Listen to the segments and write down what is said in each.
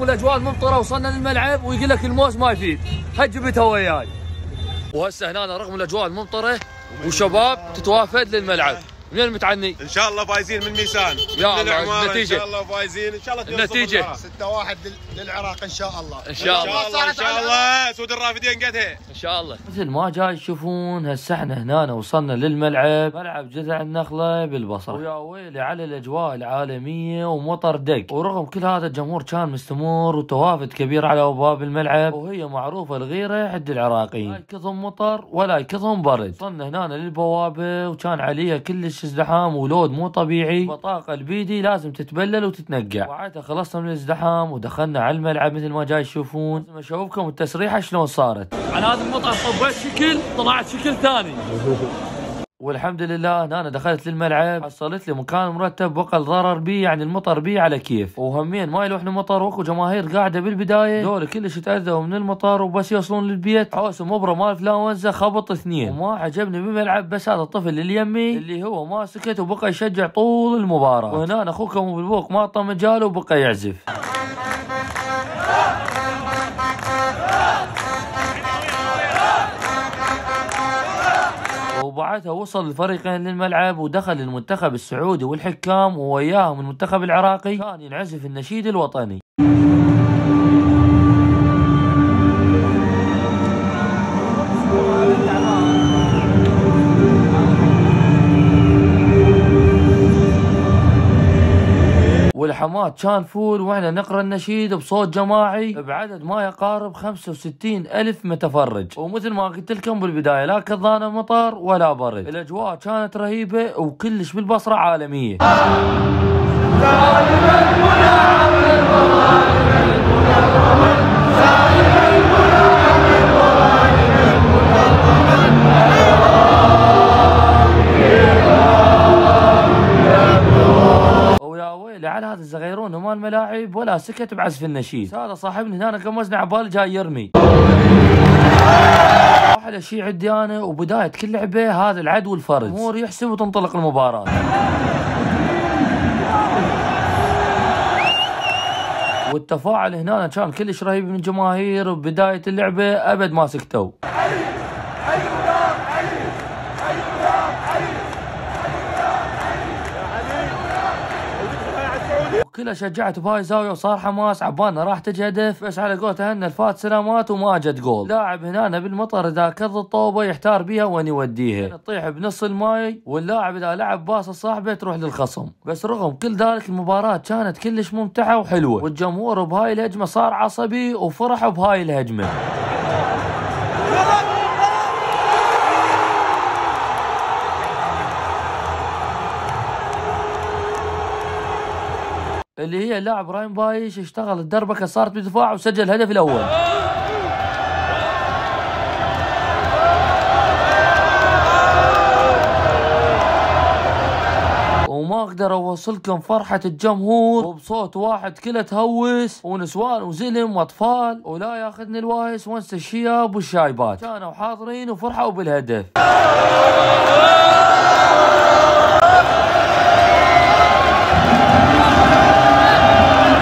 والاجواء الممطره وصلنا للملعب ويقول لك الموز ما يفيد، هجبتها وياي. وهسه هنا رغم الاجواء الممطره وشباب تتوافد للملعب. من المتعني؟ ان شاء الله فايزين من ميسان. يا الله. النتيجه ان شاء الله فايزين ان شاء الله. النتيجه 6-1 للعراق ان شاء الله. ان شاء الله ان شاء الله سود الرافدين قدها ان شاء الله. مثل ما جاي تشوفون هسه احنا هنا وصلنا للملعب، ملعب جذع النخله بالبصره، ويا ويلي على الاجواء العالميه ومطر دق، ورغم كل هذا الجمهور كان مستمر وتوافد كبير على ابواب الملعب، وهي معروفه الغيره عند العراقيين، لا يكظم مطر ولا يكظم برد. وصلنا هنا للبوابه وكان عليها كلش ازدحام ولود مو طبيعي، بطاقه البيدي لازم تتبلل وتتنقع. وعادها خلصنا من الازدحام ودخلنا على الملعب مثل ما جاي تشوفون. لازم اشوفكم التسريحه شلون صارت. عن هذا المطعم طبيت شكل طلعت شكل ثاني. والحمد لله انا دخلت للملعب حصلت لي مكان مرتب وقل ضرر بي، يعني المطر بي على كيف، وهمين ما يلوحني مطر، واكو جماهير قاعده بالبدايه دول كلش تاذوا من المطر، وبس يوصلون للبيت حوس مبره مال فلاونزا خبط اثنين. وما عجبني بالملعب بس هذا الطفل اللي يمي اللي هو ما سكت وبقى يشجع طول المباراه، وهنا اخوكم بالبوق ما اعطى مجاله وبقى يعزف. وبعدها وصل الفريقين للملعب ودخل المنتخب السعودي والحكام ووياهم المنتخب العراقي، كان ينعزف النشيد الوطني. والحماد كان فول واحنا نقرا النشيد بصوت جماعي بعدد ما يقارب 65,000 متفرج. ومثل ما قلت لكم بالبدايه لا كضانه مطر ولا برد، الاجواء كانت رهيبه وكلش بالبصره عالميه. على هذا الزغيرون وما الملاعب ولا سكت بعزف النشيد. هذا صاحبني هنا قمزنا عبالي جاي يرمي. احلى شيء عندي انا وبدايه كل لعبه هذا العد والفرز، الجمهور يحسب وتنطلق المباراه. والتفاعل هنا كان كلش رهيب من الجماهير، وبدايه اللعبه ابد ما سكتوا. كلها شجعت بهاي الزاويه وصار حماس، عبالنا راح تجي هدف بس على قولته هن الفات سلامات وما جت جول. لاعب هنا بالمطر اذا كض الطوبه يحتار بيها وين يوديها، تطيح بنص الماي، واللاعب اذا لعب باص صاحبه تروح للخصم. بس رغم كل ذلك المباراه كانت كلش ممتعه وحلوه، والجمهور بهاي الهجمه صار عصبي وفرح بهاي الهجمه. اللي هي اللاعب راين بايش اشتغل الدربكه صارت بدفاع وسجل الهدف الاول. وما اقدر اوصلكم فرحه الجمهور، وبصوت واحد كله تهوس، ونسوان وزلم واطفال، ولا ياخذني الواهس وانسى الشياب والشايبات، كانوا حاضرين وفرحوا بالهدف.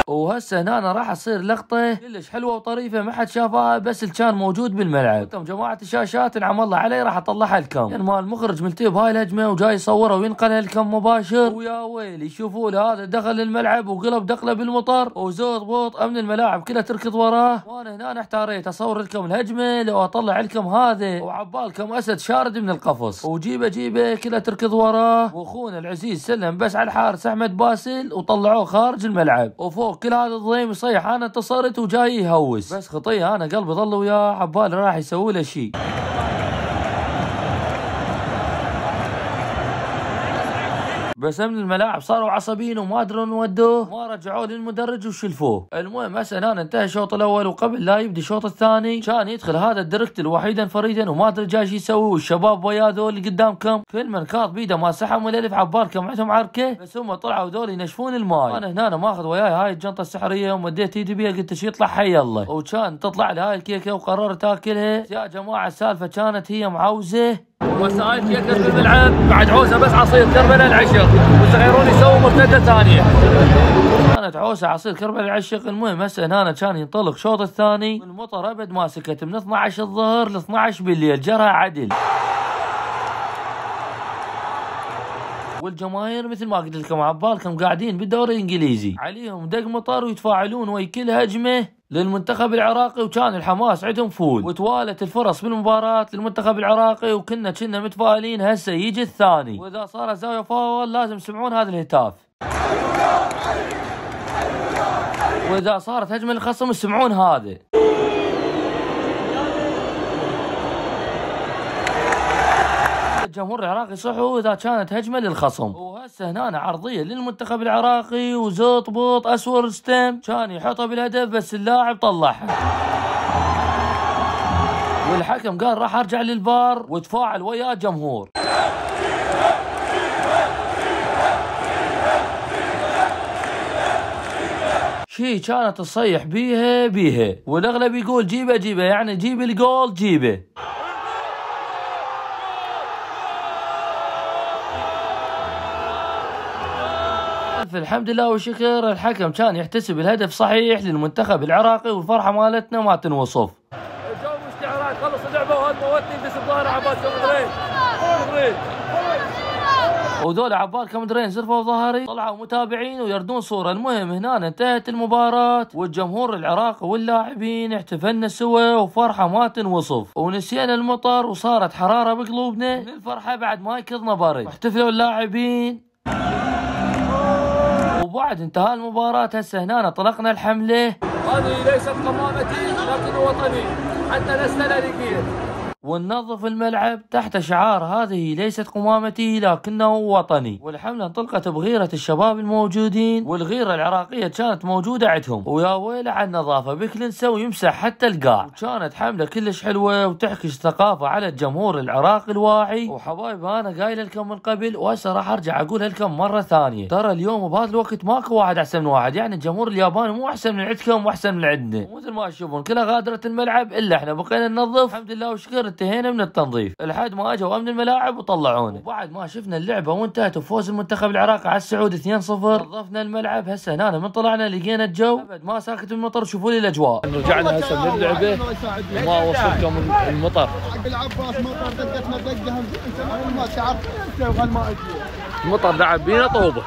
وهسه هنا راح تصير لقطه كلش حلوه وطريفه ما حد شافها بس اللي كان موجود بالملعب. انتم جماعه الشاشات انعم الله علي راح اطلعها لكم، يعني مال المخرج ملتهي بهاي الهجمه وجاي يصورها وينقلها لكم مباشر. ويا ويلي شوفوا له هذا دخل الملعب وقلب دخله بالمطر، وزود بوط امن الملاعب كلها تركض وراه. وانا هنا احتاريت اصور لكم الهجمه لو اطلع لكم هذا وعبالكم اسد شارد من القفص، وجيبه كلها تركض وراه، واخونا العزيز سلم بس على الحارس احمد باسل وطلعوه خارج الملعب. وفوق كل هذا الضيم يصيح انا انتصرت وجاي يهوس، بس خطيه انا قلبي ظل وياه عبالي راح يسوي له شيء. بس من الملاعب صاروا عصبيين وما ادروا نودوه، ما رجعوه للمدرج وشلفوه. المهم هسه هنا انتهى الشوط الاول، وقبل لا يبدي الشوط الثاني كان يدخل هذا الدركت وحيدا فريدا وما ادري جاي شو يسوي، والشباب وياه ذول اللي قدامكم كل من كاظ بيده ما سحم الالف عبالكم عندهم عركه، بس هم طلعوا ذول ينشفون الماي. انا هنا ماخذ وياي هاي الجنطه السحريه ومديت ايدي بيها قلت ايش يطلع حي الله، وكان تطلع لي هاي الكيكه وقررت اكلها. يا جماعه السالفه كانت هي معوزه وسائل يكر بالملعب بعد عوسه بس عصير كربلاء العشق والصغيرون يسووا مرتده ثانيه. كانت عوسه عصير كربلاء العشق. المهم هسه هنا كان ينطلق الشوط الثاني والمطر ابد ما سكت من 12 الظهر ل 12 بالليل جرى عدل. والجماهير مثل ما قلت لكم عبالكم قاعدين بالدوري الانجليزي عليهم دق مطر ويتفاعلون ويا كل هجمه للمنتخب العراقي وكان الحماس عندهم فول وتوالت الفرص بالمباراة للمنتخب العراقي وكنا متفائلين هسه يجي الثاني واذا صار زاوية فاول لازم تسمعون هذا الهتاف واذا صارت هجمة للخصم تسمعون هذا. الجمهور العراقي صحوا اذا كانت هجمه للخصم. وهسه هنا عرضيه للمنتخب العراقي وزطبط اسور ستيم كان يحطها بالهدف بس اللاعب طلعها والحكم قال راح ارجع للفار وتفاعل ويا الجمهور. شي كانت تصيح بيها والاغلب يقول جيبه يعني جيب الجول جيبه. الحمد لله والشكر الحكم كان يحتسب الهدف صحيح للمنتخب العراقي والفرحه مالتنا ما تنوصف. الجو استعراض خلص اللعبه وهذا موتني بس الظاهر عباس كمدرين وذول عبال كمدرين زرفوا ظهري طلعوا متابعين ويردون صوره. المهم هنا انتهت المباراه والجمهور العراقي واللاعبين احتفلنا سوا وفرحه ما تنوصف ونسينا المطر وصارت حراره بقلوبنا من الفرحه بعد ما يكضنا برد واحتفلوا اللاعبين. وبعد انتهاء المباراة هسه هنا طلقنا الحملة. هذه ليست قمامتي لكن وطني حتى لسنا للكير وننظف الملعب تحت شعار هذه ليست قمامتي لكنه وطني. والحملة انطلقت بغيرة الشباب الموجودين والغيرة العراقية كانت موجودة عندهم ويا ويله على النظافة بكلنسه ويمسح حتى القاع. وكانت حملة كلش حلوة وتحكي ثقافة على الجمهور العراقي الواعي. وحبايب انا قايل لكم من قبل وهسه راح ارجع اقولها لكم مرة ثانية ترى اليوم بهذا الوقت ماكو واحد احسن من واحد يعني الجمهور الياباني مو احسن من عندكم واحسن من عندنا ومثل ما تشوفون كلها غادرت الملعب الا احنا بقينا ننظف. الحمد لله وشكر انتهينا من التنظيف لحد ما اجوا امن الملاعب وطلعونا. وبعد ما شفنا اللعبه وانتهت وفوز المنتخب العراقي على السعود 2-0 نظفنا الملعب. هسه هنا من طلعنا لقينا الجو ابد ما ساكت المطر. شوفوا لي الاجواء. رجعنا هسه من اللعبه وما وصلكم المطر. العباس مطر دقتنا دقه انت ما تعرف المطر لعب بينا طوبه.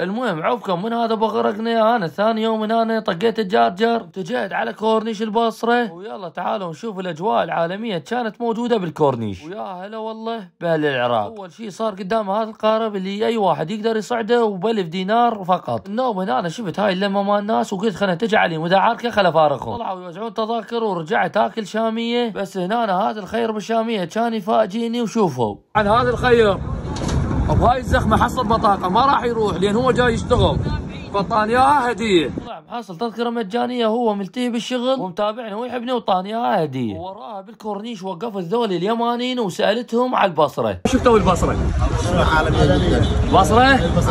المهم عوفكم من هذا بغرقنا. انا ثاني يوم من هنا طقيت الجارجر اتجهت على كورنيش البصره ويلا تعالوا نشوف الاجواء العالميه كانت موجوده بالكورنيش. ويا هلا والله باهل العراق. اول شيء صار قدام هذا القارب اللي اي واحد يقدر يصعده وب1000 دينار فقط. النوم هنا انا شفت هاي اللمه مال الناس وقلت خلنا تجي عليهم اذا عاركه خل افارقهم. طلعوا يوزعون تذاكر ورجعت اكل شاميه. بس هنا هذا الخير بالشاميه كان يفاجئني. وشوفوا عن هذا الخير بهاي الزخمه حصل بطاقه ما راح يروح لان هو جاي يشتغل فطانياها هديه. طلع محصل تذكره مجانيه هو ملتهي بالشغل ومتابعني ويحبني وطانياها هديه. ووراها بالكورنيش وقفت ذول اليمانيين وسالتهم على البصره. شفتوا البصره؟ البصره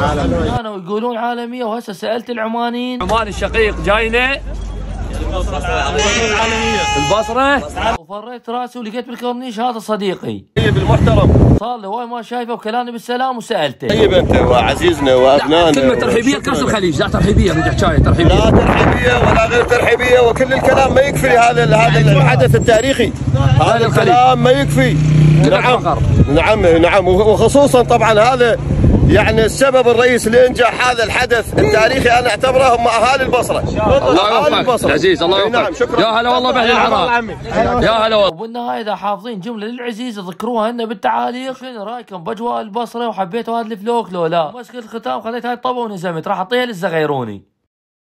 عالميه كانوا يقولون عالميه. وهسه سالت العمانيين عمان الشقيق جاينا البصره وفريت راسي ولقيت بالكورنيش هذا صديقي طيب المحترم صار لي هواي ما شايفه وكلاني بالسلام وسالته. طيب انت وعزيزنا وابنائنا كلمه ترحيبيه كاس الخليج. لا ترحيبيه من حكايه ترحيبيه لا ترحيبيه ولا غير ترحيبيه وكل الكلام ما يكفي هذا الحدث التاريخي. هذا الكلام ما يكفي. نعم وخصوصا طبعا هذا يعني السبب الرئيسي لانجاح هذا الحدث التاريخي انا اعتبره هم اهالي البصره. الله يوفقك العزيز الله يوفقك. نعم شكرا. يا هلا والله باهل العراق يا هلا والله. وبالنهايه اذا حافظين جمله للعزيز ذكروها لنا بالتعاليق. شنو رايكم باجواء البصره وحبيتوا هذا الفلوك لو لا؟ مسك الختام خليت هاي الطبه ونزمت راح اعطيها للزغيروني.